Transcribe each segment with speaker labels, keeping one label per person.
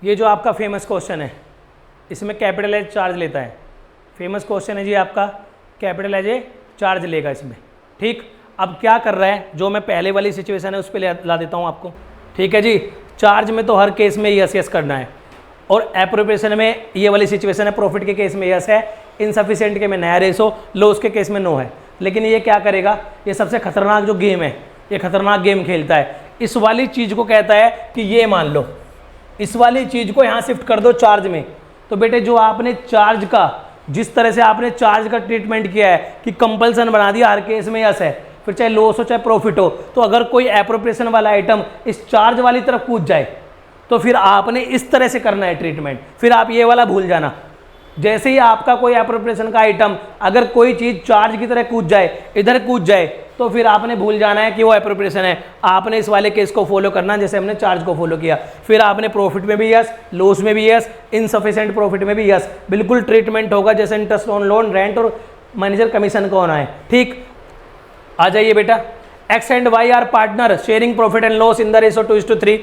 Speaker 1: ये जो आपका फेमस क्वेश्चन है इसमें कैपिटल एज चार्ज लेता है। फेमस क्वेश्चन है जी आपका, कैपिटल एज ए चार्ज लेगा इसमें। ठीक, अब क्या कर रहा है, जो मैं पहले वाली सिचुएशन है उस पर ला देता हूँ आपको। ठीक है जी, चार्ज में तो हर केस में यस यस करना है, और एप्रोप्रिएशन में ये वाली सिचुएशन है, प्रॉफिट के केस में यस है, इनसफिशिएंट के में नया रेशो, लॉस के केस में नो है। लेकिन ये क्या करेगा, ये सबसे खतरनाक जो गेम है, ये खतरनाक गेम खेलता है। इस वाली चीज़ को कहता है कि ये मान लो, इस वाली चीज़ को यहाँ शिफ्ट कर दो चार्ज में। तो बेटे जो आपने चार्ज का, जिस तरह से आपने चार्ज का ट्रीटमेंट किया है कि कंपल्सन बना दिया, हर केस में यस है, फिर चाहे लॉस हो चाहे प्रॉफिट हो, तो अगर कोई एप्रोप्रिएशन वाला आइटम इस चार्ज वाली तरफ कूद जाए तो फिर आपने इस तरह से करना है ट्रीटमेंट। फिर आप ये वाला भूल जाना, जैसे ही आपका कोई एप्रोप्रिएशन का आइटम अगर कोई चीज़ चार्ज की तरह कूद जाए, इधर कूद जाए, तो फिर आपने भूल जाना है कि वो एप्रोप्रिएशन है। आपने इस वाले केस को फॉलो करना जैसे हमने चार्ज को फॉलो किया। फिर आपने प्रॉफिट में भी यस, लॉस में भी यस, इनसफिशिएंट प्रॉफिट में भी यस, बिल्कुल ट्रीटमेंट होगा जैसे इंटरेस्ट ऑन लोन, रेंट और मैनेजर कमीशन का होना है। ठीक, आ जाइए बेटा। X and Y are partner sharing profit and loss in the ratio 2:3,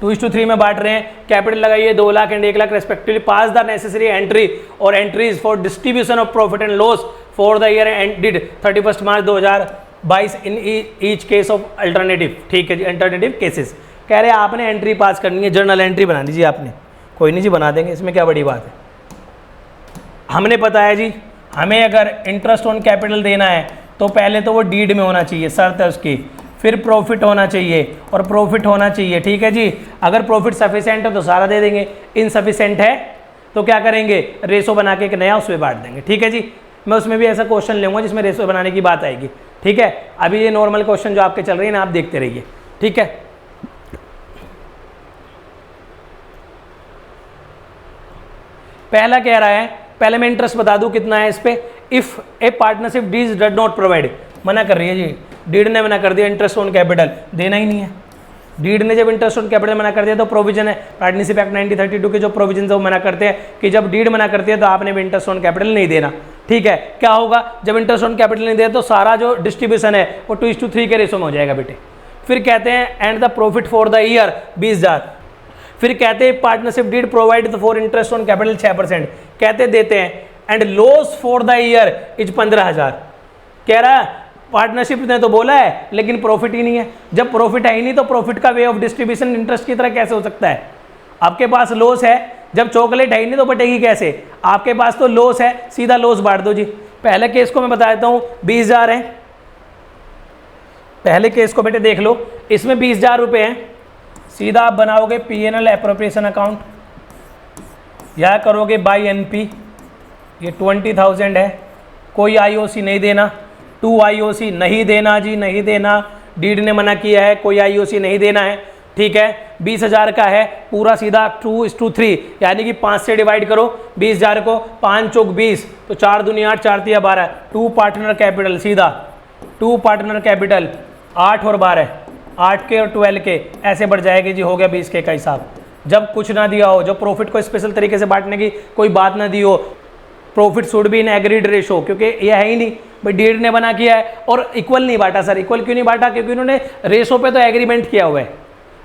Speaker 1: 2:3 में बांट रहे हैं। कैपिटल लगाइए 2 lakh and 1 lakh respectively. Pass the necessary entry और entries for distribution of profit and loss for the year ended 31 March 2022 in each case of alternative. ठीक है जी, alternative cases कह रहे हैं आपने एंट्री पास करनी है, जर्नल एंट्री बना लीजिए आपने। कोई नहीं जी, बना देंगे, इसमें क्या बड़ी बात है। हमने पता है जी, हमें अगर इंटरेस्ट ऑन कैपिटल देना है तो पहले तो वो डीड में होना चाहिए, शर्त है उसकी, फिर प्रॉफिट होना चाहिए और प्रॉफिट होना चाहिए। ठीक है जी, अगर प्रॉफिट सफिशिएंट है तो सारा दे देंगे, इनसफिशिएंट है तो क्या करेंगे, रेशो बना के एक नया उसमें बांट देंगे। ठीक है जी, मैं उसमें भी ऐसा क्वेश्चन लूँगा जिसमें रेशो बनाने की बात आएगी। ठीक है, अभी ये नॉर्मल क्वेश्चन जो आपके चल रही है ना, आप देखते रहिए। ठीक है, पहला कह रहा है, पहले मैं इंटरेस्ट बता दूं कितना है इस पे। If a partnership deed did not provide, मना कर रही है जी, डीड ने मना कर दिया, इंटरेस्ट ऑन कैपिटल देना ही नहीं है। डीड ने जब इंटरेस्ट ऑन कैपिटल मना कर दिया तो प्रोविजन है, पार्टनरशिप एक्ट 1932 के जो प्रोविजन है वो मना करते हैं कि जब डीड मना करती है तो आपने भी इंटरेस्ट ऑन कैपिटल नहीं देना। ठीक है, क्या होगा, जब इंटरेस्ट ऑन कैपिटल नहीं दे तो सारा जो डिस्ट्रीब्यूशन है वो 2:3 के रेशो में हो जाएगा बेटे। फिर कहते हैं and the profit for the year 20,000। फिर कहते हैं partnership deed provide for interest on capital 6%, कहते देते हैं, and loss for the year is 15,000। कह रहा है पार्टनरशिप ने तो बोला है लेकिन प्रॉफिट ही नहीं है। जब प्रॉफिट है ही नहीं तो प्रॉफिट का वे ऑफ डिस्ट्रीब्यूशन इंटरेस्ट की तरह कैसे हो सकता है। आपके पास लॉस है, जब चॉकलेट है ही नहीं तो बटेगी कैसे। आपके पास तो लॉस है, सीधा लॉस बांट दो जी। पहले केस को मैं बता देता हूँ, 20,000 है पहले केस को बेटे देख लो, इसमें 20,000 रुपये हैं। सीधा आप बनाओगे P&L एप्रोप्रिएशन अकाउंट या करोगे बाई NP, ये 20,000 है, कोई IOC नहीं देना, 2 IOC नहीं देना जी, नहीं देना, डीड ने मना किया है, कोई IOC नहीं देना है। ठीक है, 20,000 का है, पूरा सीधा 2:3 यानी कि 5 से डिवाइड करो 20,000 को, 5 चौक 20 तो 4 दूनी 8, 4 तिया 12, 2 पार्टनर कैपिटल, सीधा 2 पार्टनर कैपिटल, 8 और 12, 8 के और 12 के ऐसे बढ़ जाएगी जी, हो गया 20 के का हिसाब। जब कुछ ना दिया हो, जब प्रॉफिट को स्पेशल तरीके से बांटने की कोई बात ना दी हो, profit should be in agreed ratio, क्योंकि ये है ही नहीं भाई, डीड ने बना किया है और इक्वल नहीं बांटा। सर इक्वल क्यों नहीं बांटा, क्योंकि उन्होंने रेशो पे तो एग्रीमेंट किया हुआ है,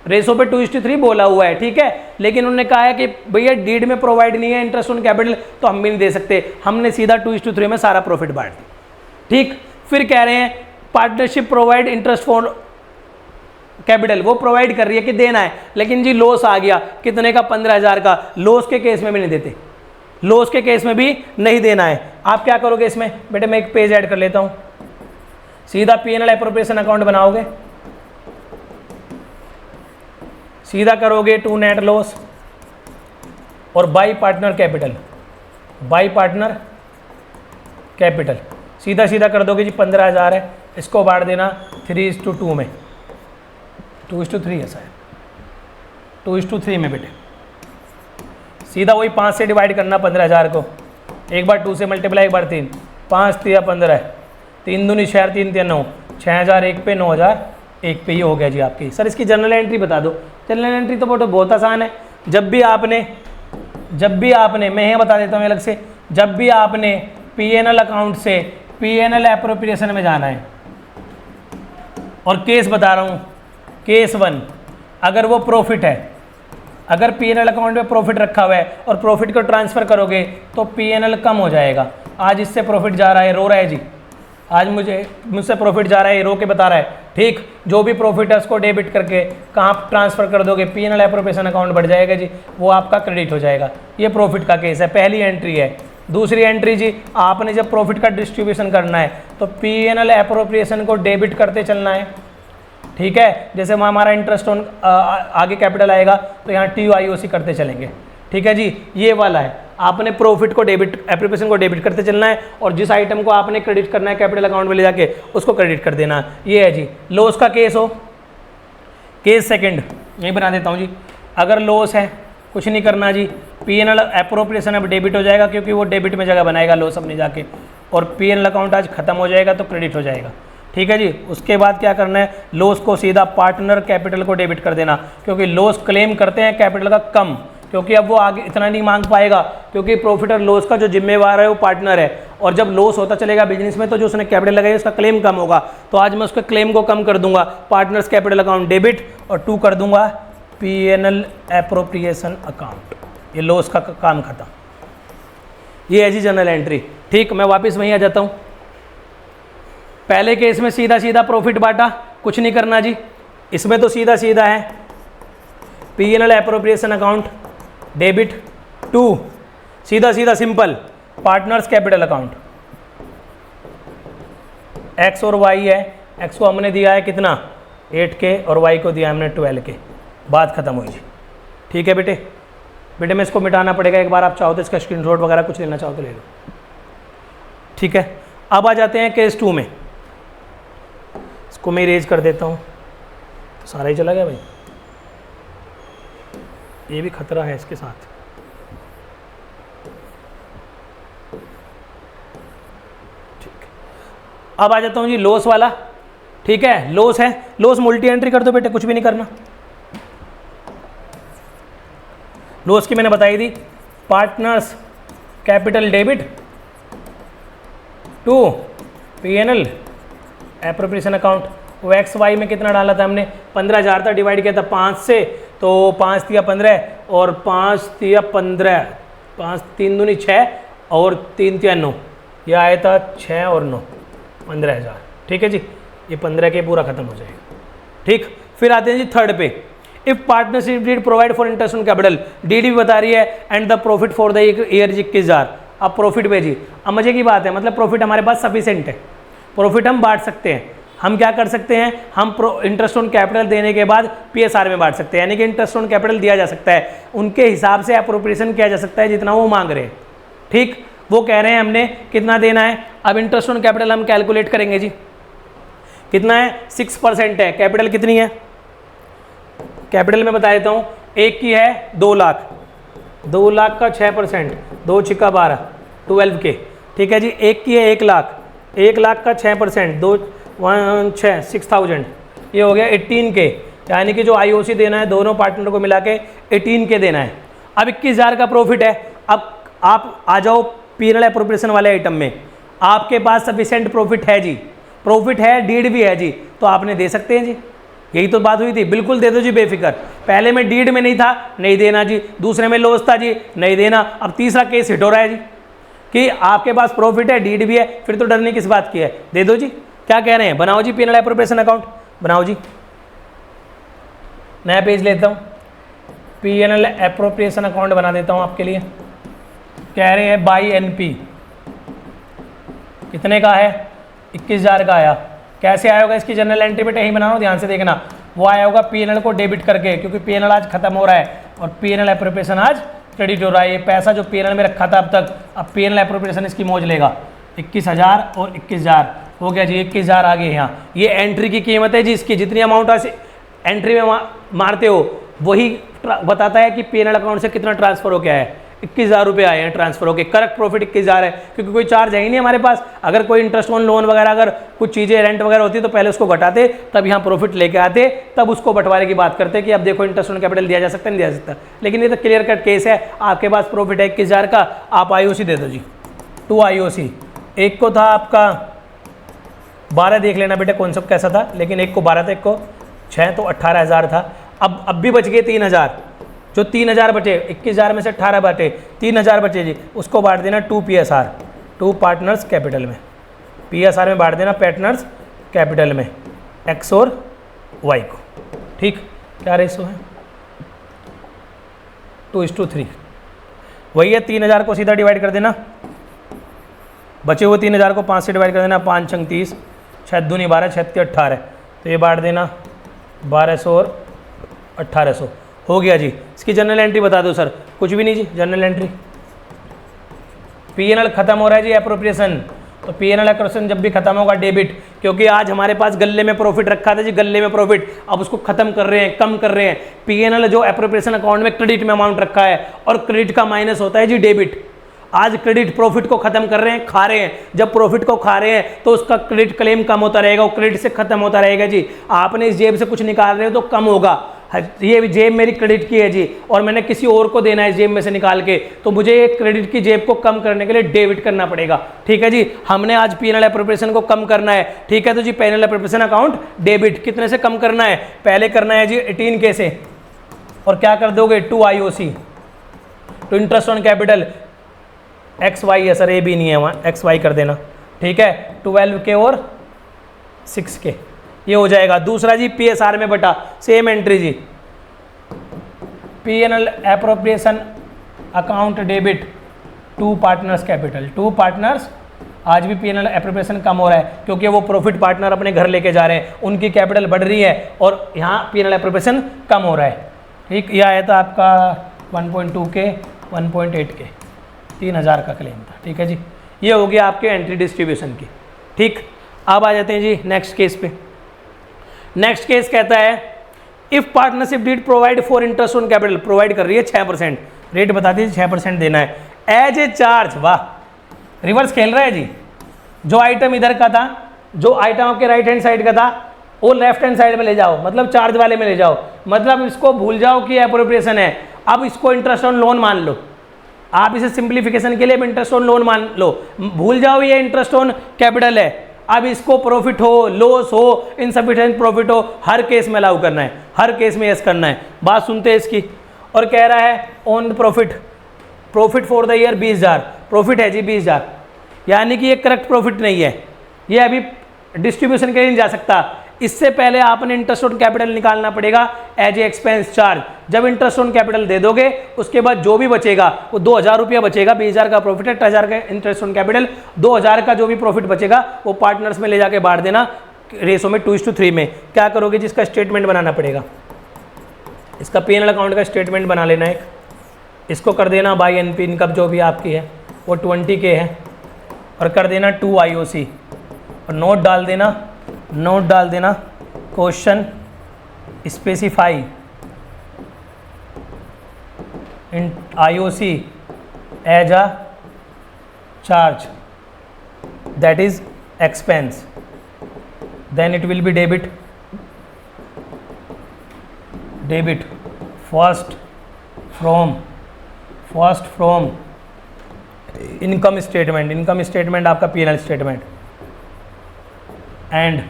Speaker 1: रेशो पे 2:3 बोला हुआ है। ठीक है, लेकिन उन्होंने कहा है कि भैया डीड में प्रोवाइड नहीं है इंटरेस्ट ऑन कैपिटल तो हम भी नहीं दे सकते, हमने सीधा 2:3 में सारा प्रॉफिट बांट दिया। ठीक, फिर कह रहे हैं partnership provide interest for capital, वो प्रोवाइड कर रही है कि देना है, लेकिन जी लॉस आ गया, कितने का, 15,000 का। लॉस के केस में भी नहीं देते, लॉस के केस में भी नहीं देना है। आप क्या करोगे इसमें बेटे, मैं एक पेज ऐड कर लेता हूँ, सीधा P&L एप्रोप्रिएशन अकाउंट बनाओगे, सीधा करोगे टू नेट लॉस और by partner capital, by partner capital सीधा सीधा कर दोगे जी। 15,000 है, इसको बांट देना 3:2 में, 2:3 ऐसा है, 2:3 में बेटे। सीधा वही 5 से डिवाइड करना 15,000 को, एक बार 2 से मल्टीप्लाई, एक बार 3, 5 तिया 15, 3 दूनी 6, 3 तिया 9, 6,000 एक पे, 9,000 एक पे, ये हो गया जी आपकी। सर इसकी जनरल एंट्री बता दो। जनरल एंट्री तो बहुत आसान है, जब भी आपने मैं यहाँ बता देता हूँ अलग से, जब भी आपने P&L अकाउंट से P&L एप्रोप्रिएशन में जाना है, और केस बता रहा हूँ, केस 1 अगर वो प्रॉफिट है, अगर पीएनएल अकाउंट में प्रॉफिट रखा हुआ है और प्रॉफिट को ट्रांसफ़र करोगे तो पीएनएल कम हो जाएगा। आज इससे प्रॉफिट जा रहा है, रो रहा है जी, आज मुझसे प्रॉफिट जा रहा है, रो के बता रहा है, ठीक। जो भी प्रॉफिट है उसको डेबिट करके कहाँ ट्रांसफ़र कर दोगे, पीएनएल एप्रोप्रिएशन अकाउंट बढ़ जाएगा जी, वो आपका क्रेडिट हो जाएगा। ये प्रॉफिट का केस है, पहली एंट्री है। दूसरी एंट्री जी, आपने जब प्रॉफिट का डिस्ट्रीब्यूशन करना है तो पीएनएल एप्रोप्रिएशन को डेबिट करते चलना है, ठीक है। जैसे वहाँ हमारा इंटरेस्ट ऑन आगे कैपिटल आएगा तो यहाँ TOIOC करते चलेंगे, ठीक है जी। ये वाला है, आपने प्रॉफिट को डेबिट, एप्रोप्रिएशन को डेबिट करते चलना है और जिस आइटम को आपने क्रेडिट करना है कैपिटल अकाउंट में ले जाके उसको क्रेडिट कर देना। ये है जी लॉस का केस हो। केस सेकंड यही बना देता हूँ जी। अगर लॉस है कुछ नहीं करना जी, पीएनएल एप्रोप्रिएशन अब डेबिट हो जाएगा क्योंकि वो डेबिट में जगह बनाएगा लॉस अपने जाके, और पीएनएल अकाउंट आज खत्म हो जाएगा तो क्रेडिट हो जाएगा, ठीक है जी। उसके बाद क्या करना है, लॉस को सीधा पार्टनर कैपिटल को डेबिट कर देना, क्योंकि लॉस क्लेम करते हैं कैपिटल का कम, क्योंकि अब वो आगे इतना नहीं मांग पाएगा, क्योंकि प्रॉफिट और लॉस का जो जिम्मेवार है वो पार्टनर है, और जब लॉस होता चलेगा बिजनेस में तो जो उसने कैपिटल लगाई उसका क्लेम कम होगा, तो आज मैं उसके क्लेम को कम कर दूंगा, पार्टनर्स कैपिटल अकाउंट डेबिट और 2 कर दूंगा पीएनएल एप्रोप्रिएशन अकाउंट। ये लॉस का काम खत्म। ये है जी जनरल एंट्री, ठीक। मैं वापस वहीं आ जाता हूँ। पहले केस में सीधा सीधा प्रॉफिट बांटा, कुछ नहीं करना जी। इसमें तो सीधा सीधा है पीएनएल एप्रोप्रिएशन अकाउंट डेबिट 2, सीधा सीधा simple partners capital account. X और वाई है, एक्स को हमने दिया है कितना 8K और वाई को दिया हमने 12K, बात खत्म हुई जी, ठीक है बेटे। बेटे में इसको मिटाना पड़ेगा एक बार, आप चाहो तो इसका स्क्रीनशॉट वगैरह कुछ लेना चाहो तो ले लो, ठीक है। अब आ जाते हैं केस 2 में। इसको मैं इरेज कर देता हूँ, सारा ही चला गया भाई, ये भी खतरा है इसके साथ। ठीक, अब आ जाता हूँ जी लॉस वाला, ठीक है। लॉस है, लॉस मल्टी एंट्री कर दो बेटे, कुछ भी नहीं करना। लॉस की मैंने बताई थी, partners capital debit 2 PNL appropriation account. वो एक्स वाई में कितना डाला था हमने, 15,000 था, डिवाइड किया था 5 से, तो 5 दिया 15 और 5 दिया 15, 5 3 दूनी 6 और 3 तिया 9, ये आया था 6 और 9 15,000, ठीक है जी। ये 15 के पूरा खत्म हो जाएगा, ठीक। फिर आते हैं जी थर्ड पे, if partnership deed provide for interest on capital, deed भी बता रही है and the profit for the year 21,000। अब प्रॉफिट पे जी, अब मजे की बात है, मतलब प्रॉफिट हमारे पास सफिशिएंट है, प्रॉफिट हम बांट सकते हैं। हम क्या कर सकते हैं, हम इंटरेस्ट ऑन कैपिटल देने के बाद पीएसआर में बांट सकते हैं, यानी कि इंटरेस्ट ऑन कैपिटल दिया जा सकता है, उनके हिसाब से अप्रोप्रिएशन किया जा सकता है जितना वो मांग रहे हैं, ठीक। वो कह रहे हैं हमने कितना देना है, अब इंटरेस्ट ऑन कैपिटल हम कैलकुलेट करेंगे जी, कितना है 6% है। कैपिटल कितनी है, कैपिटल में बता देता हूँ, एक की है 2 लाख, 2 लाख का 6%, 2 छिक्का 12 12K, ठीक है जी। एक की है 1 लाख, 1 लाख का 6%, 2 1 6 6,000, ये हो गया 18K, यानी कि जो IOC देना है दोनों पार्टनर को मिला के 18K देना है। अब 21,000 का प्रॉफिट है। अब आप आ जाओ पीएनएल एप्रोप्रिएशन वाले आइटम में, आपके पास सफिशिएंट प्रॉफिट है जी, प्रॉफिट है, डीड भी है जी, तो आपने दे सकते हैं जी। यही तो बात हुई थी, बिल्कुल दे दो जी बेफिक्र। पहले में डीड में नहीं था, नहीं देना जी, दूसरे में लॉस था जी, नहीं देना। अब तीसरा केस हिट हो रहा है जी कि आपके पास प्रॉफिट है, डीड भी है, फिर तो डरने किस बात की है, दे दो जी। क्या कह रहे हैं, बनाओ जी पीएनएल एप्रोप्रिएशन अकाउंट, बनाओ जी। नया पेज लेता हूँ, पीएनएल एप्रोप्रिएशन अकाउंट बना देता हूँ आपके लिए। कह रहे हैं बाई एनपी कितने का है, 21,000 का आया। कैसे आया होगा इसकी जनरल एंट्री बेटे, यही बना रहा हूँ, ध्यान से देखना। वो आया होगा पीएनएल को डेबिट करके, क्योंकि पीएनएल आज खत्म हो रहा है और पीएनएल एप्रोप्रिएशन आज क्रेडिट हो रहा है। ये पैसा जो पीएनएल में रखा था अब तक, अब पीएनएल एप्रोप्रिएशन इसकी मौज लेगा। 21,000 और 21,000 हो गया जी, 21,000 आ गए यहाँ। ये एंट्री की कीमत है जी इसकी, जितनी अमाउंट एंट्री में मारते हो वही बताता है कि पीएनएल अकाउंट से कितना ट्रांसफर हो गया है। 21,000 रुपये आए हैं ट्रांसफर होके, करेक्ट प्रॉफिट 21,000 है, क्योंकि कोई चार्ज है ही नहीं हमारे पास। अगर कोई इंटरेस्ट ऑन लोन वगैरह, अगर कुछ चीज़ें रेंट वगैरह होती तो पहले उसको घटाते, तब यहाँ प्रॉफिट लेके आते, तब उसको बंटवारे की बात करते कि अब देखो इंटरेस्ट ऑन कैपिटल दिया जा सकता है, नहीं दिया जा सकता। लेकिन ये तो क्लियर कट केस है, आपके पास प्रॉफिट है 21,000 का, आप IOC दे दो जी, 2 IOC। एक को था आपका 12, देख लेना बेटा कौन सा कैसा था, लेकिन एक को 12 था, एक को 6, तो 18,000 था। अब भी बच गए 3,000, जो 3000 बचे, 21,000 में से 18 बचे, 3000 बचे जी, उसको बांट देना 2 PSR, 2 पार्टनर्स कैपिटल में। PSR में बांट देना पार्टनर्स कैपिटल में X और Y को। ठीक, क्या रेशो है? 2:3। वही है, 3000 को सीधा डिवाइड कर देना, बचे हुए 3000 को 5 से डिवाइड कर देना, 5 छंग 30, 6 दूनी 12, 6 3 18, तो ये बांट देना 1200 और 1800 हो गया जी। इसकी जनरल एंट्री बता दो सर। कुछ भी नहीं जी, जनरल एंट्री। P&L खत्म हो रहा है जी, एप्रोप्रिएशन। तो P&L एप्रोप्रिएशन जब भी खत्म होगा डेबिट, क्योंकि आज हमारे पास गल्ले में प्रॉफिट रखा था जी, गल्ले में प्रॉफिट, अब उसको खत्म कर रहे हैं, कम कर रहे हैं। P&L जो एप्रोप्रिएशन अकाउंट में क्रेडिट में अमाउंट रखा है, और क्रेडिट का माइनस होता है जी डेबिट। आज क्रेडिट प्रॉफिट को खत्म कर रहे हैं, खा रहे हैं। जब प्रॉफिट को खा रहे हैं तो उसका क्रेडिट क्लेम कम होता रहेगा, वो क्रेडिट से खत्म होता रहेगा जी। आपने इस जेब से कुछ निकाल रहे हो तो कम होगा, ये जेब मेरी क्रेडिट की है जी, और मैंने किसी और को देना है जेब में से निकाल के, तो मुझे ये क्रेडिट की जेब को कम करने के लिए डेबिट करना पड़ेगा। ठीक है जी, हमने आज P&L एप्रोप्रिएशन को कम करना है। ठीक है, तो जी P&L एप्रोप्रिएशन अकाउंट डेबिट कितने से कम करना है? पहले करना है जी 18K से, और क्या कर दोगे? 2 IOC, तो इंटरेस्ट ऑन कैपिटल XY है सर, ए भी नहीं है वहाँ, XY कर देना। ठीक है, 12K और 6K ये हो जाएगा। दूसरा जी PSR में बटा, सेम एंट्री जी, P&L appropriation account debit 2 partners capital, 2 partners. आज भी P&L एप्रोप्रिएशन कम हो रहा है क्योंकि वो प्रॉफिट पार्टनर अपने घर लेके जा रहे हैं, उनकी कैपिटल बढ़ रही है, और यहाँ P&L एप्रोप्रिएशन कम हो रहा है। ठीक, यह आया था आपका 1.2K 1.8K, 3000 का क्लेम था। ठीक है जी, ये हो गया आपके एंट्री डिस्ट्रीब्यूशन की। ठीक, अब आ जाते हैं जी नेक्स्ट केस पे। नेक्स्ट केस कहता है if partnership deed provide for interest on capital, provide कर रही है 6%, रेट बता दीजिए 6% देना है एज ए चार्ज। वाह, रिवर्स खेल रहा है जी। जो आइटम इधर का था, जो आइटम आपके राइट हैंड साइड का था, वो लेफ्ट हैंड साइड में ले जाओ, मतलब चार्ज वाले में ले जाओ, मतलब इसको भूल जाओ कि एप्रोप्रिएशन है। अब इसको इंटरेस्ट ऑन लोन मान लो, आप इसे सिंप्लीफिकेशन के लिए इंटरेस्ट ऑन लोन मान लो, भूल जाओ ये इंटरेस्ट ऑन कैपिटल है। अब इसको प्रॉफिट हो, लॉस हो, इनसफिशिएंट प्रॉफिट हो, हर केस में लागू करना है, हर केस में यस करना है। बात सुनते हैं इसकी। और कह रहा है on profit, profit for the year 20,000, profit है जी 20,000, यानी कि ये करेक्ट प्रॉफिट नहीं है, ये अभी डिस्ट्रीब्यूशन के लिए नहीं जा सकता। इससे पहले आपने इंटरेस्ट ऑन कैपिटल निकालना पड़ेगा एज ए एक्सपेंस चार्ज। जब इंटरेस्ट ऑन कैपिटल दे दोगे उसके बाद जो भी बचेगा वो 2,000 रुपया बचेगा, 20,000 का प्रॉफिट है, 8,000 का इंटरेस्ट ऑन कैपिटल, 2,000 का जो भी प्रॉफिट बचेगा वो पार्टनर्स में ले जाके बांट देना रेशो में 2:3 में। क्या करोगे जिसका स्टेटमेंट बनाना पड़ेगा, इसका P&L अकाउंट का स्टेटमेंट बना लेना एक, इसको कर देना बाई एनपी इनकम जो भी आपकी है वो 20K है, और कर देना 2 IOC, और नोट डाल देना question specify in IOC as a charge that is expense, then it will be debit first from income statement आपका P&L statement, and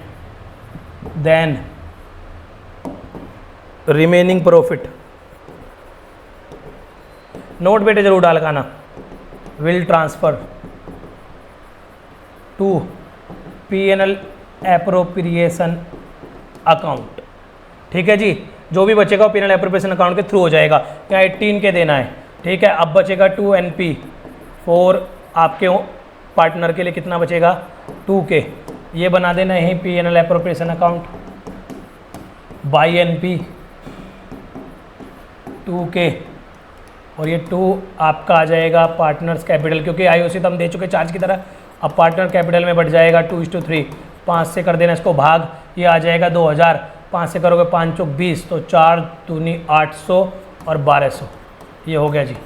Speaker 1: then remaining profit, note बेटे जरूर डाल गाना, will transfer to P&L appropriation account. ठीक है जी, जो भी बचेगा वो P&L एप्रोप्रिएशन अकाउंट के थ्रू हो जाएगा। क्या 18K देना है, ठीक है। अब बचेगा 2 NP, 4 आपके पार्टनर के लिए कितना बचेगा 2K, ये बना देना यही P&L appropriation account by NP 2K, और ये 2 आपका आ जाएगा पार्टनर्स कैपिटल, क्योंकि IOC तो हम दे चुके चार्ज की तरह। अब पार्टनर कैपिटल में बढ़ जाएगा 2:3, 5 से कर देना इसको भाग, ये आ जाएगा 2,000, 5 से करोगे 5 चौक 20, तो 4 दूनी 800 और 1200, ये हो गया जी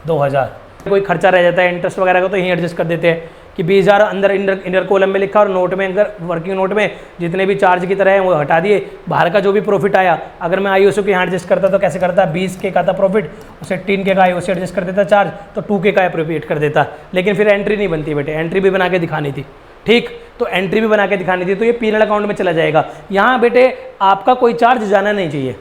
Speaker 1: 2,000। कोई खर्चा रह जाता है इंटरेस्ट वगैरह का तो यहीं एडजस्ट कर देते हैं कि 20,000 अंदर इंडर कॉलम में लिखा, और नोट में अगर वर्किंग नोट में जितने भी चार्ज की तरह है वो हटा दिए। बाहर का जो भी प्रॉफिट आया, अगर मैं IOC के यहाँ एडजस्ट करता तो कैसे करता, 20K का था प्रॉफिट, उसे 18K का IOC एडजस्ट कर देता चार्ज, तो 2K का अप्रोप्रिएट कर देता। लेकिन फिर एंट्री नहीं बनती बेटे, एंट्री भी बना के दिखानी थी। ठीक, तो एंट्री भी बना के दिखानी थी, तो ये P&L अकाउंट में चला जाएगा। यहाँ बेटे आपका कोई चार्ज जाना नहीं चाहिए,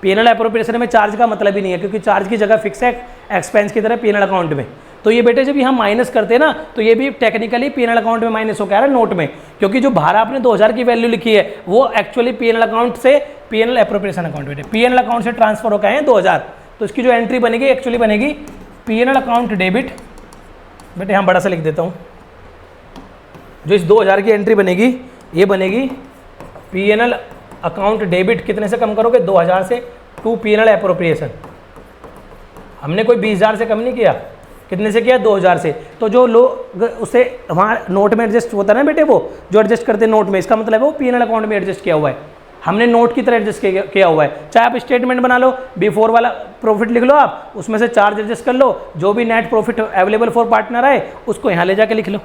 Speaker 1: पीएनएल एप्रोप्रिएशन में चार्ज का मतलब ही नहीं है, क्योंकि चार्ज की जगह फिक्स है एक्सपेंस की तरह पीएनएल अकाउंट में। तो ये बेटे जब यहाँ माइनस करते हैं ना, तो ये भी टेक्निकली पीएनएल अकाउंट में माइनस हो क्या रहा है, नोट में, क्योंकि जो बाहर आपने 2000 की वैल्यू लिखी है वो एक्चुअली पीएनएल अकाउंट से पीएनएल एप्रोप्रिएशन अकाउंट बेटे, पीएनएल अकाउंट से ट्रांसफर हो गए हैं 2000, तो इसकी जो एंट्री बनेगी एक्चुअली बनेगी पीएनएल अकाउंट डेबिट, बेटे यहाँ बड़ा सा लिख देता हूँ, जो इस 2000 की एंट्री बनेगी ये बनेगी पीएनएल अकाउंट डेबिट, कितने से कम करोगे 2000 से, टू पीएनएल एप्रोप्रिएशन। हमने कोई 20,000 से कम नहीं किया, कितने से किया 2000 से। तो जो लोग उसे वहाँ नोट में एडजस्ट होता है ना बेटे, वो जो एडजस्ट करते हैं नोट में, इसका मतलब है वो पीएनएल अकाउंट में एडजस्ट किया हुआ है, हमने नोट की तरह एडजस्ट किया हुआ है। चाहे आप स्टेटमेंट बना लो, बिफोर वाला प्रॉफिट लिख लो आप, उसमें से चार्ज एडजस्ट कर लो, जो भी net profit available for partner आए उसको यहाँ ले जाके लिख लो,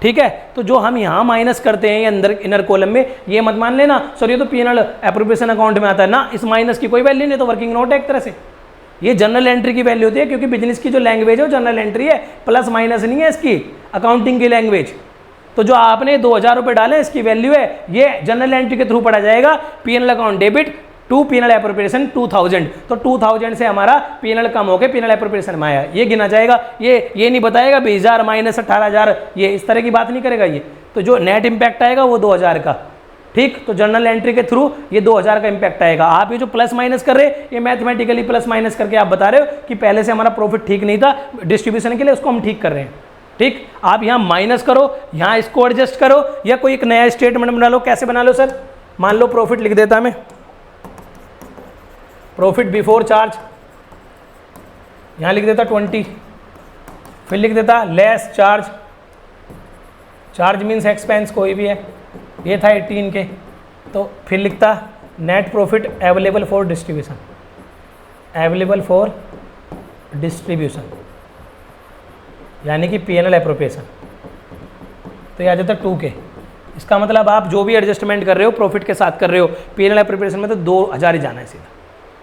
Speaker 1: ठीक है। तो जो हम यहाँ माइनस करते हैं ये अंदर इनर कॉलम में, ये मत मान लेना सर ये तो पीएनएल एप्रोप्रिएशन अकाउंट में आता है ना, इस माइनस की कोई वैल्यू नहीं, तो वर्किंग नोट है एक तरह से, ये जनरल एंट्री की वैल्यू होती है, क्योंकि बिजनेस की जो लैंग्वेज है वो जनरल एंट्री है, प्लस माइनस नहीं है इसकी अकाउंटिंग की लैंग्वेज। तो जो आपने 2000 रुपये डाले इसकी वैल्यू है, ये जनरल एंट्री के थ्रू पढ़ा जाएगा, PNL account debit to PNL appropriation 2000, तो 2000 से हमारा पीएनएल कम हो गया, पीएनएल एप्रोप्रिएशन में आया, ये गिना जाएगा। ये नहीं बताएगा 20,000 माइनस 18,000, ये इस तरह की बात नहीं करेगा ये। तो जो नेट इम्पैक्ट आएगा वो 2000 का, ठीक। तो जनरल एंट्री के थ्रू ये 2000 का इम्पैक्ट आएगा। आप ये जो प्लस माइनस कर रहे हैं ये मैथमेटिकली प्लस माइनस करके आप बता रहे हो कि पहले से हमारा प्रॉफिट ठीक नहीं था डिस्ट्रीब्यूशन के लिए, उसको हम ठीक कर रहे हैं, ठीक। आप यहाँ माइनस करो, यहाँ इसको एडजस्ट करो, या कोई एक नया स्टेटमेंट बना लो। कैसे बना लो सर, मान लो प्रॉफिट लिख देता मैं, प्रॉफिट बिफोर चार्ज, यहाँ लिख देता 20, फिर लिख देता less charge, charge means expense कोई भी है, ये था 18 के, तो फिर लिखता net profit available for distribution, available for distribution यानी कि पीएनएल एप्रोप्रिएशन, तो ये आ जाता 2 के। इसका मतलब आप जो भी एडजस्टमेंट कर रहे हो प्रॉफिट के साथ कर रहे हो, पीएनएल एप्रोप्रिएशन में तो 2000 ही जाना है सीधा,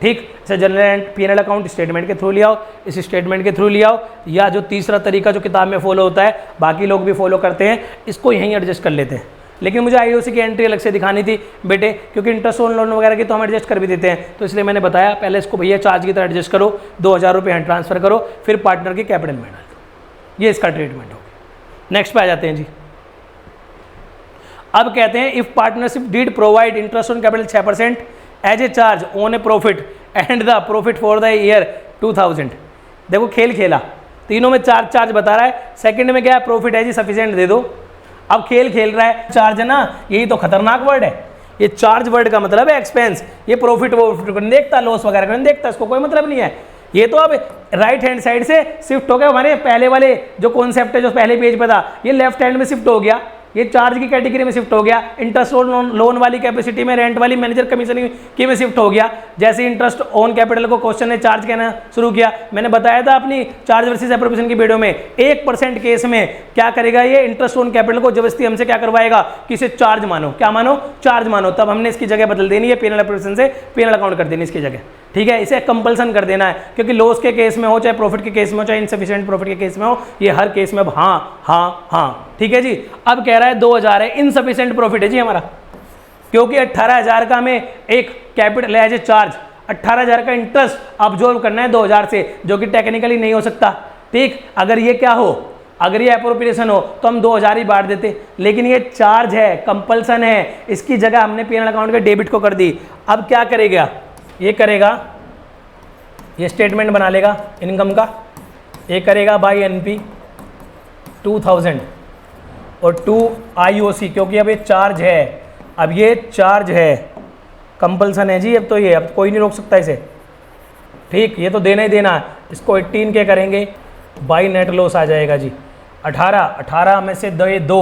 Speaker 1: ठीक। जैसे जनरल पीएनएल अकाउंट स्टेटमेंट के थ्रू ले आओ, इस स्टेटमेंट के थ्रू ले आओ, या जो तीसरा तरीका जो किताब में फॉलो होता है बाकी लोग भी फॉलो करते हैं, इसको यहीं एडजस्ट कर लेते हैं। लेकिन मुझे आईओसी की एंट्री अलग से दिखानी थी बेटे, क्योंकि इंटरेस्ट ऑन लोन वगैरह की तो हम एडजस्ट कर भी देते हैं, तो इसलिए मैंने बताया पहले इसको भैया चार्ज की तरह एडजस्ट करो, 2000 रुपये हैंड ट्रांसफर करो, फिर पार्टनर के कैपिटल में डाल दो, ये इसका ट्रीटमेंट हो गया। नेक्स्ट पे आ जाते हैं जी। अब कहते हैं if partnership deed provide interest on capital 6% as a charge on a profit and the profit for the year 2000। देखो खेल खेला, तीनों में चार्ज बता रहा है, सेकंड में क्या है प्रॉफिट है जी सफिशिएंट दे दो। अब खेल खेल रहा है, चार्ज है ना, यही तो खतरनाक वर्ड है, ये चार्ज वर्ड का मतलब है एक्सपेंस, ये प्रॉफिट वो नहीं देखता, लॉस वगैरह का नहीं देखता, इसको कोई मतलब नहीं है। ये तो अब राइट हैंड साइड से शिफ्ट हो गया, हमारे पहले वाले जो कॉन्सेप्ट है जो पहले पेज पे था ये लेफ्ट हैंड में शिफ्ट हो गया, ये चार्ज की कैटेगरी में शिफ्ट हो गया, इंटरेस्ट ऑन लोन वाली कैपेसिटी में, रेंट वाली मैनेजर कमीशन की में शिफ्ट हो गया। जैसे इंटरेस्ट ऑन कैपिटल को क्वेश्चन ने चार्ज कहना शुरू किया, मैंने बताया था अपनी चार्ज वर्सेस एप्रोप्रिएशन की वीडियो में, 1% केस में क्या करेगा ये इंटरेस्ट ऑन कैपिटल को जबरदस्ती हमसे क्या करवाएगा कि इसे चार्ज मानो, क्या मानो चार्ज मानो, तब हमने इसकी जगह बदल देनी है पीएनएल एप्रोप्रिएशन से पीएनएल अकाउंट कर देनी इसकी जगह, ठीक है। इसे कंपल्सन कर देना है, क्योंकि लॉस के केस में हो चाहे प्रॉफिट के केस में हो चाहे इनसफिशिएंट प्रॉफिट के केस में हो, ये हर केस में अब हाँ हाँ हाँ, ठीक है जी। अब कह रहा है 2000 है, इनसफिशिएंट प्रॉफिट है जी हमारा, क्योंकि 18,000 का हमें एक कैपिटल एज ए चार्ज, 18,000 का इंटरेस्ट अब्जॉर्व करना है 2000 से, जो कि टेक्निकली नहीं हो सकता, ठीक। अगर ये क्या हो, अगर ये एप्रोप्रिएशन हो तो हम 2000 ही बांट देते, लेकिन ये चार्ज है, कंपल्सन है, इसकी जगह हमने पीएनएल अकाउंट के डेबिट को कर दी। अब क्या करेगा, ये करेगा, ये स्टेटमेंट बना लेगा इनकम का, ये करेगा बाई एनपी 2000 और 2 आईओसी, क्योंकि अब ये चार्ज है, अब ये चार्ज है, कंपल्सन है जी, अब तो ये अब कोई नहीं रोक सकता इसे, ठीक। ये तो देना ही देना है, इसको 18 के करेंगे, बाई नेट लॉस आ जाएगा जी 18 में से 2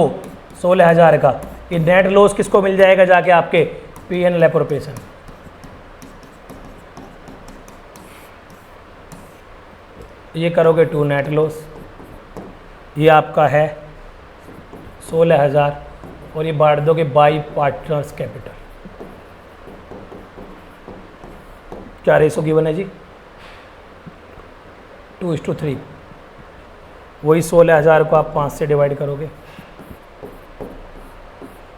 Speaker 1: 16,000 का, ये नेट लॉस किसको मिल जाएगा जाके आपके पीएनएल एप्रोप्रिएशन। ये करोगे 2 नेट लॉस, ये आपका है 16,000 और ये बांट दोगे बाई पार्टनर्स कैपिटल। क्या रेशो गिवन है जी, 2:3। वही 16,000 को आप 5 से डिवाइड करोगे,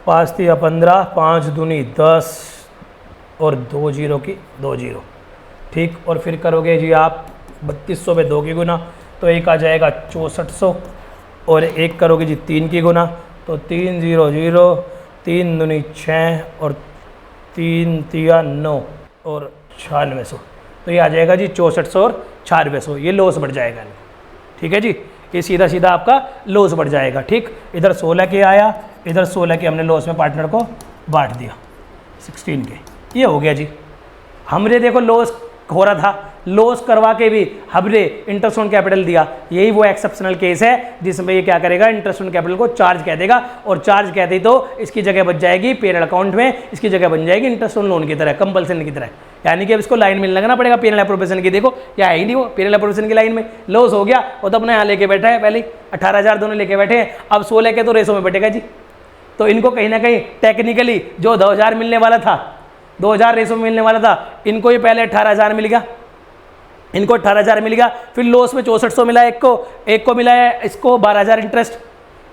Speaker 1: 5 × 15, 5 दूनी 10 और 2 0 की 2 0, ठीक। और फिर करोगे जी आप 3200 में 2 की गुना, तो एक आ जाएगा 6400, और एक करोगे जी 3 की गुना, तो 300, 3 दूनी 6 और 3 तिया 9 और 9600, तो ये आ जाएगा जी 6400 और 9600, ये लॉस बढ़ जाएगा। ठीक है जी, ये सीधा सीधा आपका लॉस बढ़ जाएगा। ठीक, इधर 16 के आया, इधर 16 के हमने लॉस में पार्टनर को बांट दिया 16 के, ये हो गया जी। हमने देखो लॉस हो रहा था, लॉस करवा के भी हमने इंटरेस्ट ऑन कैपिटल दिया, यही वो एक्सेप्शनल केस है जिसमें ये क्या करेगा, इंटरेस्ट ऑन कैपिटल को चार्ज कह देगा, और चार्ज कहते ही तो इसकी जगह बच जाएगी पीएनएल अकाउंट में, इसकी जगह बन जाएगी इंटरेस्ट ऑन लोन की तरह, कंपल्सन की तरह, यानी कि अब इसको लाइन में लगना पड़ेगा पीएनएल एप्रोप्रिएशन की। देखो या है ही नहीं वो पीएनएल एप्रोप्रिएशन की लाइन में, लॉस हो गया वो तो अपने यहाँ लेके बैठा है, पहले 18,000 दोनों लेके बैठे हैं, अब 16 के तो रेसो में बैठेगा जी। तो इनको कहीं ना कहीं टेक्निकली जो 2,000 मिलने वाला था, 2,000 रेसो में मिलने वाला था, इनको ये पहले 18,000 मिल गया, इनको 18,000 मिल गया, फिर लॉस में 6400 मिला, एक को मिला है इसको 12,000 इंटरेस्ट,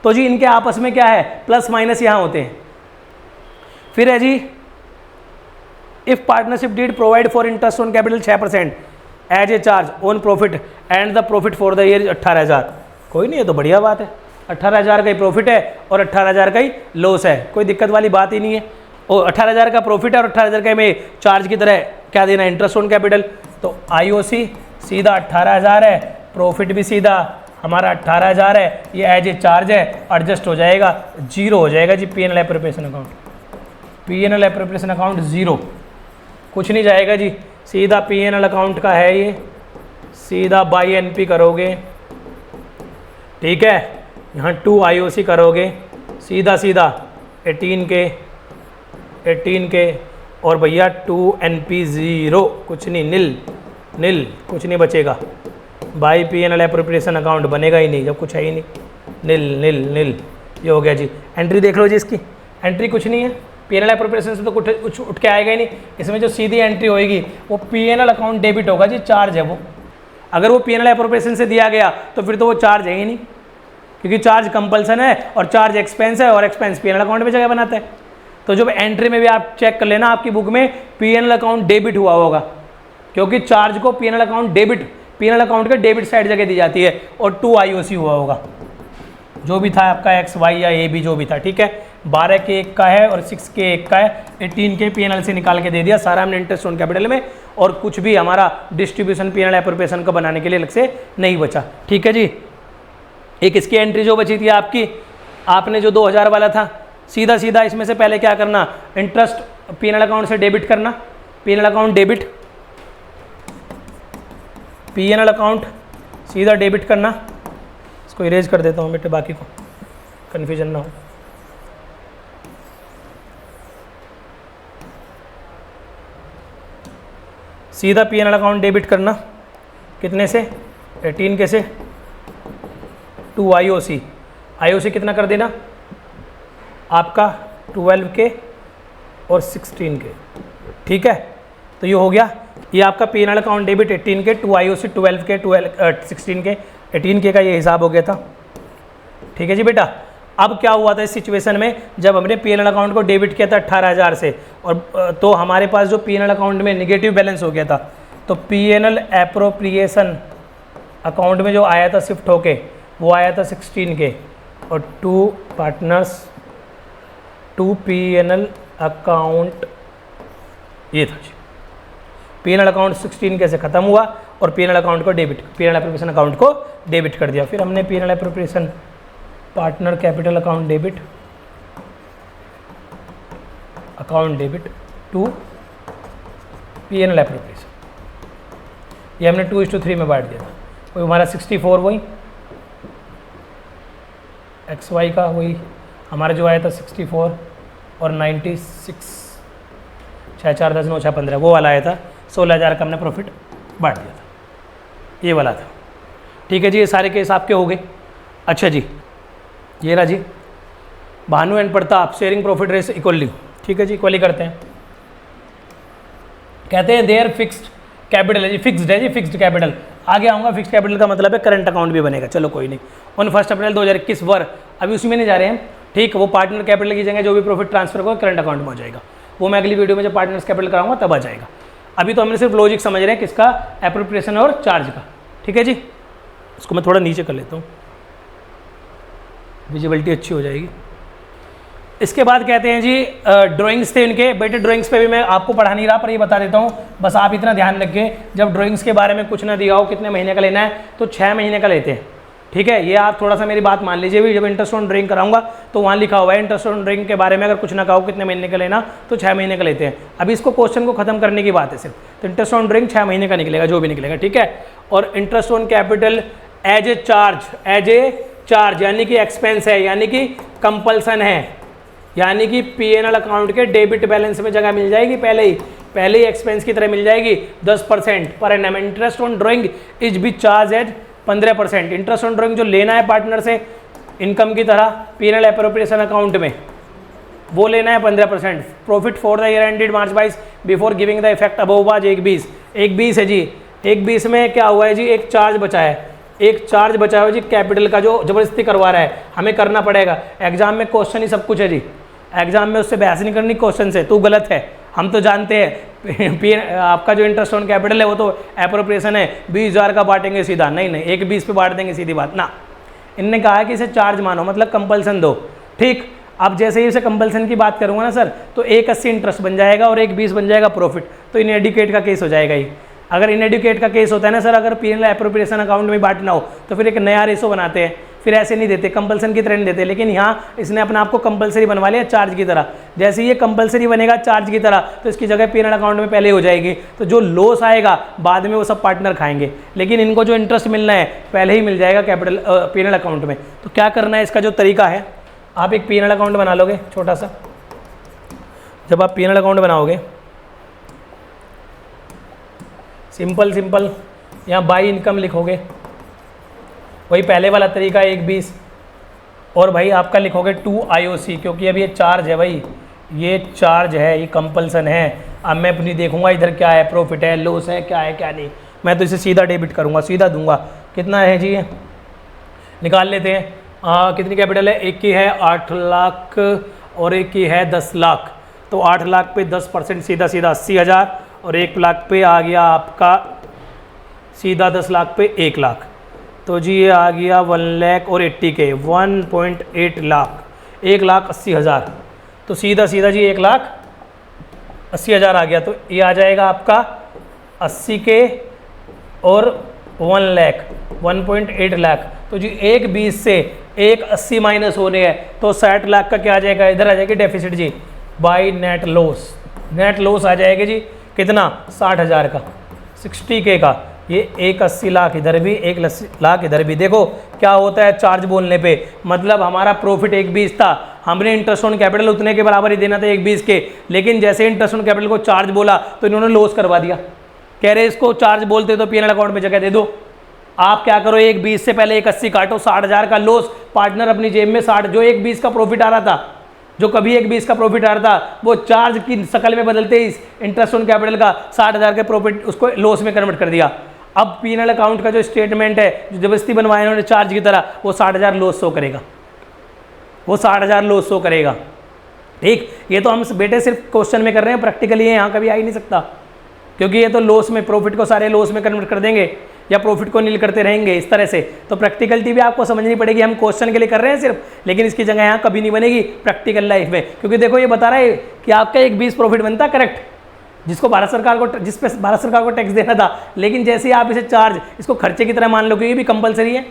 Speaker 1: तो जी इनके आपस में क्या है, प्लस माइनस यहाँ होते हैं। फिर है जी if partnership deed provide for interest on capital 6% as a charge on profit and the profit for the year 18,000, कोई नहीं, ये तो बढ़िया बात है, 18,000 का ही प्रॉफिट है और 18,000 का ही लॉस है, कोई दिक्कत वाली बात ही नहीं है। और 18,000 का प्रॉफिट है और 18,000 का में चार्ज की तरह क्या देना, इंटरेस्ट ऑन कैपिटल, तो आईओसी सीधा 18,000 है, प्रॉफिट भी सीधा हमारा 18,000 है, ये एज ए चार्ज है, एडजस्ट हो जाएगा, जीरो हो जाएगा जी PNL appropriation account, PNL appropriation account zero, कुछ नहीं जाएगा जी, सीधा पीएनएल अकाउंट का है ये, सीधा बाई एनपी करोगे, ठीक है, यहाँ 2 आईओसी करोगे, सीधा सीधा 18 के और भैया 2 NP 0, कुछ नहीं, नील कुछ नहीं बचेगा, बाई पीएनएल एप्रोप्रिएशन अकाउंट बनेगा ही नहीं जब कुछ है ही नहीं, नील, ये हो गया जी। एंट्री देख लो जी, इसकी एंट्री कुछ नहीं है, पीएनएल एप्रोप्रिएशन से तो कुछ उठ के आएगा ही नहीं, इसमें जो सीधी एंट्री होएगी वो पीएनएल अकाउंट डेबिट होगा जी, चार्ज है वो, अगर वो पीएनएल एप्रोप्रिएशन से दिया गया तो फिर तो वो चार्ज है ही नहीं, क्योंकि चार्ज कंपल्सन है और चार्ज एक्सपेंस है, और एक्सपेंस पीएनएल अकाउंट में जगह बनाता है। तो जब एंट्री में भी आप चेक कर लेना आपकी बुक में पीएनएल अकाउंट डेबिट हुआ होगा, क्योंकि चार्ज को PNL account debit, PNL account के डेबिट साइड जगह दी जाती है, और 2 आईओसी हुआ होगा, जो भी था आपका एक्स वाई या ए बी जो भी था, ठीक है। 12 के 1 का है और 6 के 1 का है, 18 के पीएनएल से निकाल के दे दिया सारा हमने इंटरेस्ट ऑन कैपिटल में, और कुछ भी हमारा डिस्ट्रीब्यूशन पीएनएल एप्रोप्रिएशन को बनाने के लिए अलग से नहीं बचा, ठीक है जी। एक इसकी एंट्री जो बची थी आपकी, आपने जो 2,000 वाला था, सीधा सीधा इसमें से पहले क्या करना, इंटरेस्ट पीएनएल अकाउंट से डेबिट करना, PNL account debit, PNL account सीधा डेबिट करना, इसको इरेज कर देता हूँ बेटे बाकी को कन्फ्यूजन ना हो। सीधा पीएनएल अकाउंट डेबिट करना, कितने से, 18 के से, 2 आईओसी, आईओसी कितना कर देना आपका 12 के और 16 के, ठीक है। तो ये हो गया, ये आपका पीएनएल अकाउंट डेबिट 18 के, 2 आईओसी 12 के, 16 के, 18 के का ये हिसाब हो गया था, ठीक है जी बेटा। अब क्या हुआ था इस सिचुएशन में, जब हमने पीएनएल अकाउंट को डेबिट किया था 18,000 से, और तो हमारे पास जो पीएनएल अकाउंट में नेगेटिव बैलेंस हो गया था, तो पीएनएल एप्रोप्रिएशन अकाउंट में जो आया था शिफ्ट होके, वो आया था 16 के, और 2 पार्टनर्स 2 पीएनएल अकाउंट, ये था जी। पीएनएल अकाउंट 16 के से ख़त्म हुआ और पीएनएल अकाउंट को डेबिट, पीएनएल एप्रोप्रिएशन अकाउंट को डेबिट कर दिया। फिर हमने PNL appropriation partner capital account debit, account debit to PNL appropriation, ये हमने 2:3 में बांट दिया था। वही हमारा 64 वही एक्स वाई का, वही हमारा जो आया था 64 और 96, 6 4 10 9 6 15 वो वाला आया था। 16,000 का हमने प्रॉफिट बांट दिया था, ये वाला था, ठीक है जी। ये सारे केस आपके हो गए। अच्छा जी, ये रहा जी Bhanu and Pratap sharing profit रेस इक्वली, ठीक है जी, इक्वली करते हैं। कहते हैं देयर फिक्स्ड कैपिटल है जी, फिक्स्ड है जी, फिक्स्ड कैपिटल। आगे आऊँगा, फिक्स्ड कैपिटल का मतलब है करंट अकाउंट भी बनेगा, चलो कोई नहीं। ऑन 1 अप्रैल 2021 वर, अभी उसी में नहीं जा रहे हैं, ठीक। वो पार्टनर कैपिटल की जगह जो भी प्रॉफिट ट्रांसफर होगा करंट अकाउंट में हो जाएगा, वो मैं अगली वीडियो में जब पार्टनर्स कैपिटल कराऊंगा तब आ जाएगा। अभी तो हमने सिर्फ लॉजिक समझ रहे हैं किसका, एप्रोप्रिएशन और चार्ज का। ठीक है जी, इसको मैं थोड़ा नीचे कर लेता हूँ, विजिबिलिटी अच्छी हो जाएगी। इसके बाद कहते हैं जी ड्राइंग्स थे इनके। बेटे ड्राइंग्स पे भी मैं आपको पढ़ा नहीं रहा, पर ये बता देता हूँ, बस आप इतना ध्यान रखें, जब ड्राइंग्स के बारे में कुछ ना दिया हो कितने महीने का लेना है तो 6 महीने का लेते हैं। ठीक है, ये आप थोड़ा सा मेरी बात मान लीजिए भी, जब इंटरेस्ट ऑन ड्राइंग कराऊंगा तो वहाँ लिखा हुआ है इंटरेस्ट ऑन ड्राइंग के बारे में अगर कुछ ना कहो कितने महीने का लेना तो 6 महीने का लेते हैं। अभी इसको क्वेश्चन को खत्म करने की बात है सिर्फ, तो इंटरेस्ट ऑन ड्राइंग 6 महीने का निकलेगा जो भी निकलेगा। ठीक है, और interest on capital as a charge यानी कि एक्सपेंस है, यानी कि कंपल्सन है, यानी कि P&L अकाउंट के डेबिट बैलेंस में जगह मिल जाएगी, पहले ही एक्सपेंस की तरह मिल जाएगी 10% per annum. Interest on drawing is be charge as 15%। Interest on drawing जो लेना है पार्टनर से इनकम की तरह P&L एप्रोप्रिएशन अकाउंट में, वो लेना है 15%। Profit for the year ended March 22 before giving the effect above was 1/20 है जी। 1/20 में क्या हुआ है जी, एक चार्ज बचा है, एक चार्ज बचा है जी कैपिटल का, जो जबरदस्ती करवा रहा है, हमें करना पड़ेगा। एग्जाम में क्वेश्चन ही सब कुछ है जी, एग्जाम में उससे बहस नहीं करनी क्वेश्चन से, तू गलत है, हम तो जानते हैं आपका जो इंटरेस्ट ऑन कैपिटल है वो तो एप्रोप्रिएशन है, 20,000 का बांटेंगे सीधा, नहीं 1/20 पे बांट देंगे, सीधी बात ना। इनने कहा है कि इसे चार्ज मानो, मतलब कंपल्सन दो। ठीक, अब जैसे ही इसे कंपल्सन की बात करूंगा ना सर, तो 1/80 इंटरेस्ट बन जाएगा और 1/20 बन जाएगा प्रॉफिट, तो इनएडुकेट का केस हो जाएगा ये। अगर इनएडुकेट का केस होता है ना सर, अगर P&L एप्रोप्रिएशन अकाउंट में बांटना हो तो फिर एक नया रेशो बनाते हैं, फिर ऐसे नहीं देते, कंपल्सन की तरह नहीं देते। लेकिन यहाँ इसने अपने आप को कंपल्सरी बनवा लिया चार्ज की तरह। जैसे ये कंपल्सरी बनेगा चार्ज की तरह तो इसकी जगह P&L अकाउंट में पहले हो जाएगी, तो जो लॉस आएगा बाद में वो सब पार्टनर खाएंगे, लेकिन इनको जो इंटरेस्ट मिलना है पहले ही मिल जाएगा कैपिटल P&L अकाउंट में। तो क्या करना है, इसका जो तरीका है, आप एक P&L अकाउंट बना लोगे छोटा सा। जब आप P&L अकाउंट बनाओगे सिंपल यहाँ बाई इनकम लिखोगे, वही पहले वाला तरीका 1/20, और भाई आपका लिखोगे 2 IOC, क्योंकि अभी ये चार्ज है भाई, ये चार्ज है, ये कंपल्सन है। अब मैं अपनी देखूंगा इधर क्या है, प्रॉफिट है, लॉस है, क्या है क्या नहीं, मैं तो इसे सीधा डेबिट करूंगा, सीधा दूंगा। कितना है जी, निकाल लेते हैं। कितनी कैपिटल है, एक की है 8 लाख और एक की है 10 लाख, तो 8 लाख पे 10% सीधा 80,000, और 1 लाख पे आ गया आपका सीधा 10 लाख पे 1 लाख, तो जी ये आ गया 1,80,000 1.8 लाख, 1,80,000, तो सीधा जी 1,80,000 आ गया। तो ये आ जाएगा आपका 80K और 1 लाख 1.8 लाख, तो जी 1/20 से 1/80 माइनस होने हैं, तो 60 लाख का क्या आ जाएगा, इधर आ जाएगी डेफिसिट जी, बाई नेट लॉस आ जाएगी जी, कितना 60,000 का, 60K का, ये 1/80 लाख इधर भी, 1 लाख इधर भी। देखो क्या होता है चार्ज बोलने पे, मतलब हमारा प्रॉफिट 1/20 था, हमने इंटरेस्ट ऑन कैपिटल उतने के बराबर ही देना था 1/20 के, लेकिन जैसे इंटरेस्ट ऑन कैपिटल को चार्ज बोला तो इन्होंने लॉस करवा दिया। कह रहे इसको चार्ज बोलते तो P&L अकाउंट में जगह दे दो। आप क्या करो, 1/20 से पहले 1/80 काटो, 60,000 का लॉस, पार्टनर अपनी जेब में 60, जो 1/20 का प्रॉफिट आ रहा था, जो कभी 1/20 का प्रॉफिट आ रहा था, वो चार्ज की शकल में बदलते ही इंटरेस्ट ऑन कैपिटल का 60,000 के प्रॉफिट उसको लॉस में कन्वर्ट कर दिया। अब P&L अकाउंट का जो स्टेटमेंट है, जो जबरदस्ती बनवाया उन्होंने चार्ज की तरह, वो 60,000 लॉस शो करेगा, वो 60,000 लॉस शो करेगा। ठीक, ये तो हम बेटे सिर्फ क्वेश्चन में कर रहे हैं, प्रैक्टिकली यहाँ कभी आ ही नहीं सकता, क्योंकि ये तो लॉस में, प्रॉफिट को सारे लॉस में कन्वर्ट कर देंगे या प्रॉफिट को नील करते रहेंगे इस तरह से। तो प्रैक्टिकलिटी भी आपको समझनी पड़ेगी, हम क्वेश्चन के लिए कर रहे हैं सिर्फ, लेकिन इसकी जगह यहाँ कभी नहीं बनेगी प्रैक्टिकल लाइफ में, क्योंकि देखो ये बता रहा है कि आपका 1/20 प्रॉफिट बनता, करेक्ट, जिसको भारत सरकार को, जिस पे भारत सरकार को टैक्स देना था, लेकिन जैसे ही आप इसे चार्ज, इसको खर्चे की तरह मान लो कि ये भी कंपलसरी है,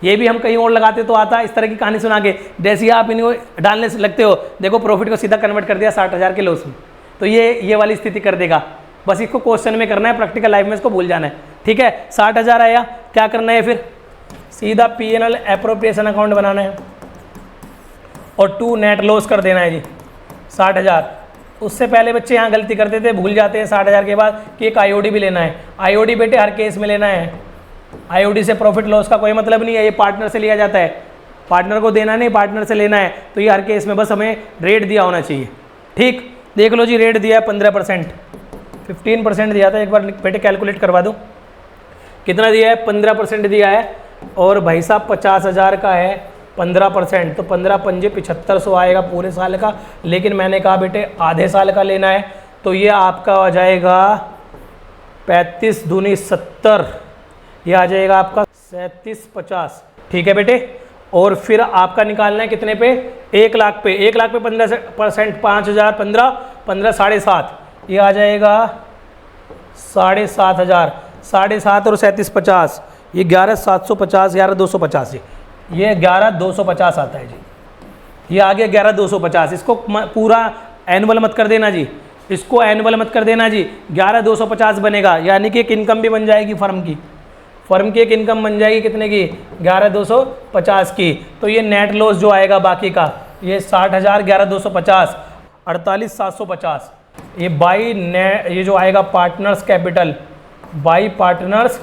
Speaker 1: ये भी हम कहीं और लगाते तो आता, इस तरह की कहानी सुना के, जैसे ही आप इनको डालने से लगते हो, देखो प्रॉफिट को सीधा कन्वर्ट कर दिया 60,000 के लॉस में, तो ये वाली स्थिति कर देगा। बस इसको क्वेश्चन में करना है, प्रैक्टिकल लाइफ में इसको भूल जाना है। ठीक है, 60,000 आया, क्या करना है फिर, सीधा P&L एप्रोप्रिएशन अकाउंट बनाना है और 2 नेट लॉस कर देना है जी 60,000। उससे पहले बच्चे यहाँ गलती करते थे, भूल जाते हैं 60,000 के बाद कि एक IOD भी लेना है। IOD बेटे हर केस में लेना है, IOD से प्रॉफिट लॉस का कोई मतलब नहीं है, ये पार्टनर से लिया जाता है, पार्टनर को देना नहीं, पार्टनर से लेना है, तो ये हर केस में बस हमें रेट दिया होना चाहिए। ठीक, देख लो जी, रेट दिया है 15%, 15% दिया था, एक बार बेटे कैलकुलेट करवा दो कितना दिया है, 15% दिया है, और भाई साहब 50,000 का है 15%, तो 15 पंजे 7500 आएगा पूरे साल का, लेकिन मैंने कहा बेटे आधे साल का लेना है, तो ये आपका आ जाएगा 35 दूनी 70, ये आ जाएगा आपका 3750। ठीक है बेटे। और फिर आपका निकालना है कितने पे, 1 लाख पे। 1 लाख पे 15%, 5000, 15, 15 7.5, ये आ जाएगा 7,500। 7.5 और 3750, ये 11,750, 11,250, ये 11,250 आता है जी। ये आ गया 11,250। इसको पूरा एनुअल मत कर देना जी, इसको एनुअल मत कर देना जी। 11,250 बनेगा, यानी कि एक इनकम भी बन जाएगी फर्म की। फर्म की एक इनकम बन जाएगी कितने की, 11,250 की। तो ये नेट लॉस जो आएगा बाकी का, ये 60,000, 11,250, 48,750। ये ये जो आएगा partners capital, by partners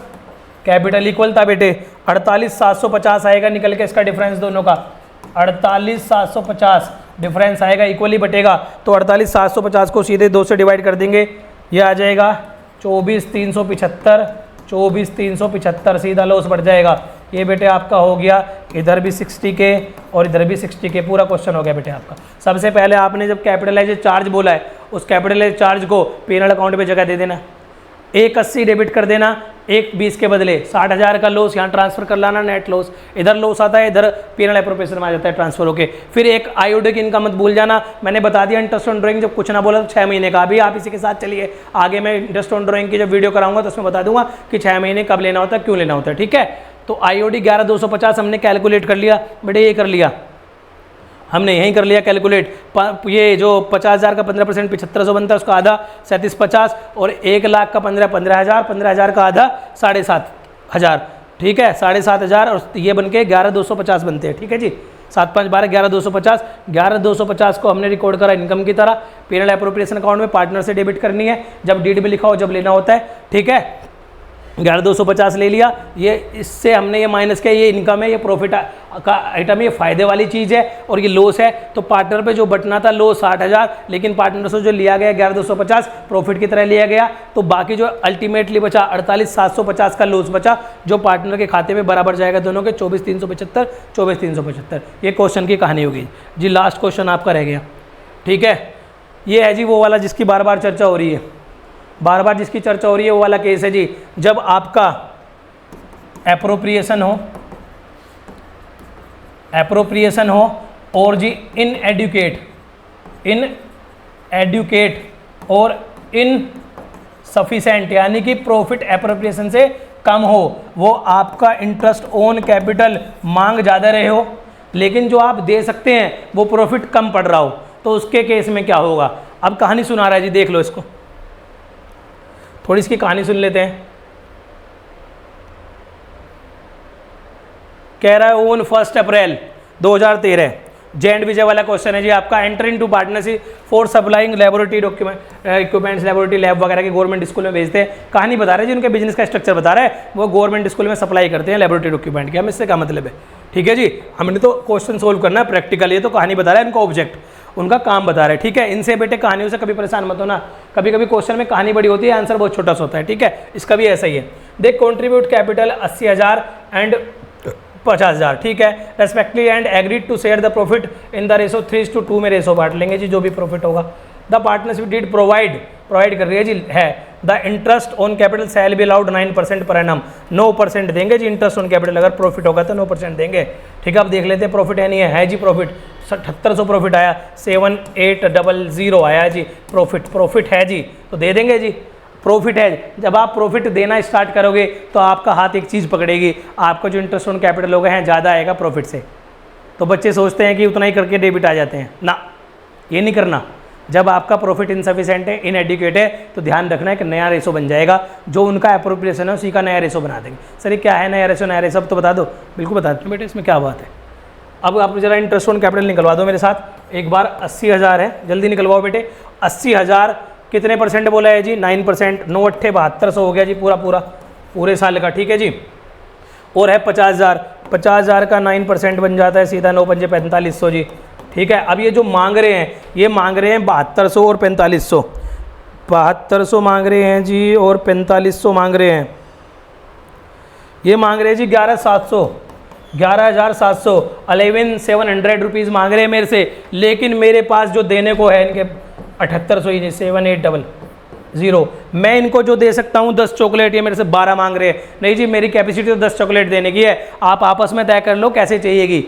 Speaker 1: capital equal था बेटे 48,750 आएगा निकल के, इसका डिफरेंस दोनों का 48,750 डिफरेंस आएगा, इक्वली बटेगा। तो 48,750 को सीधे 2 से डिवाइड कर देंगे, ये आ जाएगा 24,375, 24,375, सीधा लॉस बढ़ जाएगा। ये बेटे आपका हो गया, इधर भी 60 के और इधर भी 60 के, पूरा क्वेश्चन हो गया बेटे आपका। सबसे पहले आपने जब कैपिटलाइज चार्ज बोला है, उस कैपिटलाइज चार्ज को पीएनएल अकाउंट पे जगह दे देना। 180 डेबिट कर देना, 120 के बदले 60,000 का लॉस यहाँ ट्रांसफर कर लाना, नेट लॉस। इधर लॉस आता है, इधर पीएनएल एप्रोप्रिएशन में आ जाता है ट्रांसफर होके। फिर एक आईओडी की इनकम मत भूल जाना, मैंने बता दिया इंटरेस्ट ऑन ड्राइंग, जब कुछ ना बोला तो 6 महीने का। अभी आप इसी के साथ चलिए, आगे मैं इंटरेस्ट ऑन ड्राइंग की जब वीडियो कराऊंगा तो उसमें बता दूंगा कि 6 महीने कब लेना होता है, क्यों लेना होता है। ठीक है। तो आईओडी 11,250 हमने कैलकुलेट कर लिया बेटे, ये कर लिया हमने, यहीं कर लिया कैलकुलेट। ये जो 50,000 का 15% 7,500 बनता है, उसका आधा 3750, और 1 लाख का 15,000, 15,000 का आधा 7,500। ठीक है, 7,500, और ये बन के 11,250 बनते हैं। ठीक है जी, 7 5 12, 11,250। 11,250 को हमने रिकॉर्ड करा इनकम की तरह, पीएनएल एप्रोप्रिएशन अकाउंट में पार्टनर से डेबिट करनी है, जब डीड में लिखा हो जब लेना होता है। ठीक है, 11,250 ले लिया, ये इससे हमने ये माइनस किया, ये इनकम है, ये प्रॉफिट का आइटम, ये फायदे वाली चीज़ है, और ये लॉस है। तो पार्टनर पे जो बटना था लॉस 60,000, लेकिन पार्टनर से जो लिया गया 11,250 प्रॉफिट की तरह लिया गया, तो बाकी जो अल्टीमेटली बचा 48,750 का लॉस बचा, जो पार्टनर के खाते में बराबर जाएगा दोनों के 24,375, 24,375। ये क्वेश्चन की कहानी होगी जी। लास्ट क्वेश्चन आपका रह गया। ठीक है, ये है जी वो वाला जिसकी बार बार चर्चा हो रही है, बार बार जिसकी चर्चा हो रही है वो वाला केस है जी, जब आपका एप्रोप्रिएशन हो और जी इनएडुकेट और इनसफिशेंट, यानी कि प्रॉफिट एप्रोप्रिएशन से कम हो, वो आपका इंटरेस्ट ऑन कैपिटल मांग ज़्यादा रहे हो, लेकिन जो आप दे सकते हैं वो प्रॉफिट कम पड़ रहा हो, तो उसके केस में क्या होगा। अब कहानी सुना रहा है जी, देख लो इसको, थोड़ी इसकी कहानी सुन लेते हैं। कह रहा है ऑन 1 अप्रैल 2013, जे विजय वाला क्वेश्चन है जी आपका। Enter into partnership for supplying laboratory equipments, laboratory lab वगैरह के गवर्नमेंट स्कूल में भेजते हैं। कहानी बता रहे हैं जी, उनके बिजनेस का स्ट्रक्चर बता रहा है, वो गवर्नमेंट स्कूल में सप्लाई करते हैं लेबोरेटरी इक्विपमेंट की। हम इससे क्या मतलब है। ठीक है जी, हमने तो क्वेश्चन सोल्व करना है प्रैक्टिकल, ये तो कहानी बता रहा है, उनका ऑब्जेक्ट, उनका काम बता रहा है। ठीक है, इनसे बेटे कहानियों से कभी परेशान मत होना, कभी कभी क्वेश्चन में कहानी बड़ी होती है, आंसर बहुत छोटा सा होता है। ठीक है, इसका भी ऐसा ही है। देख, कॉन्ट्रीब्यूट कैपिटल 80,000 एंड 50,000। ठीक है, respectively and agreed to share the profit in the ratio 3:2 में रेशो बांट लेंगे जी, जो भी प्रॉफिट होगा। द पार्टनरशिप डिड प्रोवाइड कर रही है जी, है the interest on capital shall be allowed 9% per annum, 9% देंगे जी इंटरेस्ट ऑन कैपिटल, अगर प्रॉफिट होगा तो 9% देंगे। ठीक है, अब देख लेते हैं प्रॉफिट है नहीं है जी प्रॉफिट 7800 प्रॉफिट आया, 7800 आया जी प्रॉफिट है जी, तो दे देंगे जी, प्रॉफिट है। जब आप प्रॉफिट देना स्टार्ट करोगे तो आपका हाथ एक चीज़ पकड़ेगी, आपका जो इंटरेस्ट ऑन कैपिटल होगा है ज़्यादा आएगा प्रॉफिट से। तो बच्चे सोचते हैं कि उतना ही करके डेबिट आ जाते हैं ना, ये नहीं करना। जब आपका प्रॉफिट इनसफिशेंट है, इनएडिक्वेट है, तो ध्यान रखना है कि नया रेशो बन जाएगा, जो उनका एप्रोप्रिएशन है उसी का नया रेशो बना देंगे। सर ये क्या है नया रेशो अब तो बता दो। बिल्कुल बता दो बेटे, इसमें क्या बात है। अब आप जरा इंटरेस्ट ऑन कैपिटल निकलवा दो मेरे साथ एक बार। 80,000 है, जल्दी निकलवाओ बेटे। 80,000 कितने परसेंट बोला है जी, 9%, 9 8 7200 हो गया जी पूरे साल का। ठीक है जी, और है 50,000 का 9% बन जाता है सीधा, 9 पंजे 4500 जी। ठीक है, अब ये जो मांग रहे हैं, ये मांग रहे हैं 7200 और 4500, 7200 मांग रहे हैं जी और 4500 मांग रहे हैं। ये मांग रहे हैं जी 11,700, 11,700 रुपीज़ मांग रहे हैं मेरे से, लेकिन मेरे पास जो देने को है इनके 7800 ही, 7888 0। मैं इनको जो दे सकता हूँ 10 चॉकलेट, ये मेरे से 12 मांग रहे हैं, नहीं जी मेरी कैपेसिटी तो 10 चॉकलेट देने की है, आप आपस में तय कर लो कैसे चाहिएगी।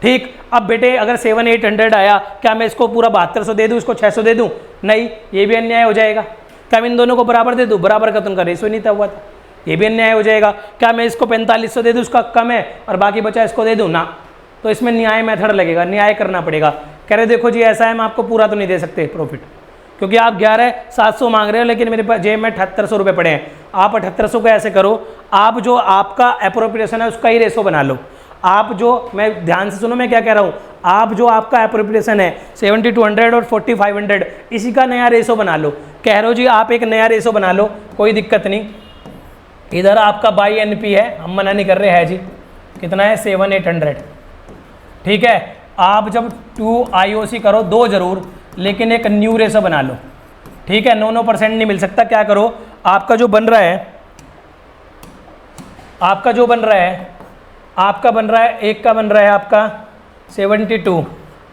Speaker 1: ठीक, अब बेटे अगर 7-800 आया, क्या मैं इसको पूरा 7200 दे दूँ, इसको 600 दे दूँ? नहीं, ये भी अन्याय हो जाएगा। क्या मैं इन दोनों को बराबर दे दूँ? बराबर का तो उनका रेशो नहीं था हुआ था, ये भी अन्याय हो जाएगा। क्या मैं इसको 4500 दे दूँ, उसका कम है, और बाकी बचा इसको दे दूँ? ना, तो इसमें न्याय मेथड लगेगा, न्याय करना पड़ेगा। कह रहे देखो जी ऐसा है, हम आपको पूरा तो नहीं दे सकते प्रॉफिट, क्योंकि आप 11,700 मांग रहे हो, लेकिन मेरे पास जेब में 7800 रुपये पड़े हैं। आप 7800 को ऐसे करो, आप जो आपका एप्रोप्रिएशन है उसका ही रेशो बना लो। आप जो, मैं ध्यान से सुनो मैं क्या कह रहा हूँ, आप जो आपका एप्रोप्रिएशन है 7200 और 4500, इसी का नया रेशो बना लो। कह रहे हो जी आप एक नया रेशो बना लो, कोई दिक्कत नहीं। इधर आपका बाई एनपी है, हम मना नहीं कर रहे हैं जी, कितना है 7-800, ठीक है। आप जब 2 IOC करो, 2 जरूर, लेकिन एक न्यू रेशो बना लो, ठीक है। 9% नहीं मिल सकता। क्या करो, आपका जो बन रहा है, आपका बन रहा है एक का बन रहा है आपका 72,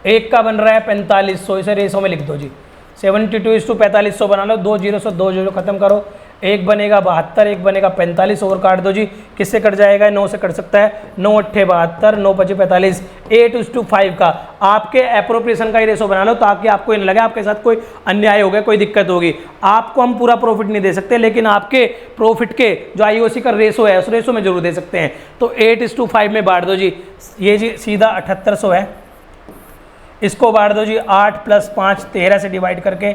Speaker 1: एक का बन रहा है 4500, इसे रेशो में लिख दो जी। 72:4500 बना लो, 2 0 से 2 0 खत्म करो, एक बनेगा 72, एक बनेगा 45, और काट दो जी। किससे कट जाएगा? 9 से कट सकता है, 9 8 72, 9 5 45, 8:5 का आपके एप्रोप्रिएशन का ही रेशो बना लो, ताकि आपको ये नहीं लगे आपके साथ कोई अन्याय हो गया, कोई दिक्कत होगी। आपको हम पूरा प्रॉफिट नहीं दे सकते, लेकिन आपके प्रॉफिट के जो IOC का रेशो है उस रेशो में जरूर दे सकते हैं। तो 8:5 में बांट दो जी, ये जी सीधा 7800 है, इसको बांट दो जी 8 + 5 13 से डिवाइड करके,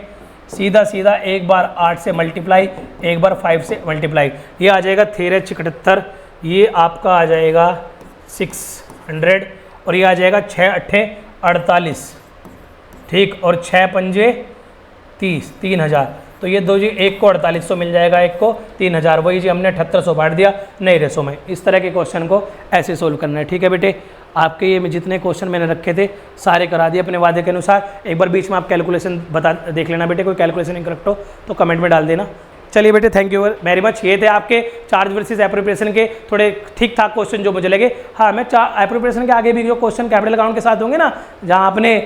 Speaker 1: सीधा सीधा एक बार 8 से मल्टीप्लाई, एक बार 5 से मल्टीप्लाई, ये आ जाएगा 13 76, ये आपका आ जाएगा 600, और ये आ जाएगा 6 8 48, ठीक, और 6 पंजे 30, 3000। तो ये दो जी, एक को 4800 मिल जाएगा, एक को 3000, वही जी हमने 7800 बांट दिया नए रेशो में। इस तरह के क्वेश्चन को ऐसे सोल्व करना है, ठीक है बेटे। आपके ये जितने क्वेश्चन मैंने रखे थे सारे करा दिए अपने वादे के अनुसार। एक बार बीच में आप कैलकुलेशन देख लेना बेटे, कोई कैलकुलेशन इनकरेक्ट हो तो कमेंट में डाल देना। चलिए बेटे, थैंक यू वेरी मच। ये थे आपके चार्ज वर्सेस एप्रोप्रिएशन के थोड़े ठीक ठाक क्वेश्चन जो मुझे लगे। हाँ, मैं एप्रोप्रिएशन के आगे भी जो क्वेश्चन कैपिटल अकाउंट के साथ होंगे ना, जहाँ आपने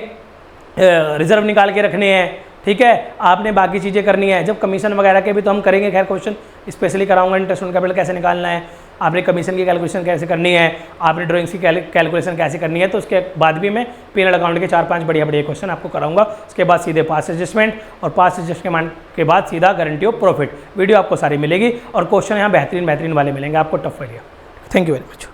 Speaker 1: रिजर्व निकाल के रखने हैं, ठीक है, आपने बाकी चीज़ें करनी है, जब कमीशन वगैरह के भी तो हम करेंगे, खैर क्वेश्चन स्पेशली कराऊंगा, इंटरेस्ट ऑन कैपिटल कैसे निकालना है, आपने कमीशन की कैलकुलेशन कैसे करनी है, आपने ड्राइंग्स की कैलकुलेशन कैसे करनी है, तो उसके बाद भी मैं P&L अकाउंट के 4-5 बढ़िया क्वेश्चन आपको कराऊंगा। उसके बाद सीधे पास एडजस्टमेंट, और पास एडजस्टमेंट के बाद सीधा गारंटी ऑफ प्रॉफिट वीडियो आपको सारी मिलेगी, और क्वेश्चन यहाँ बेहतरीन वाले मिलेंगे आपको, टफ वाले। Thank you very much.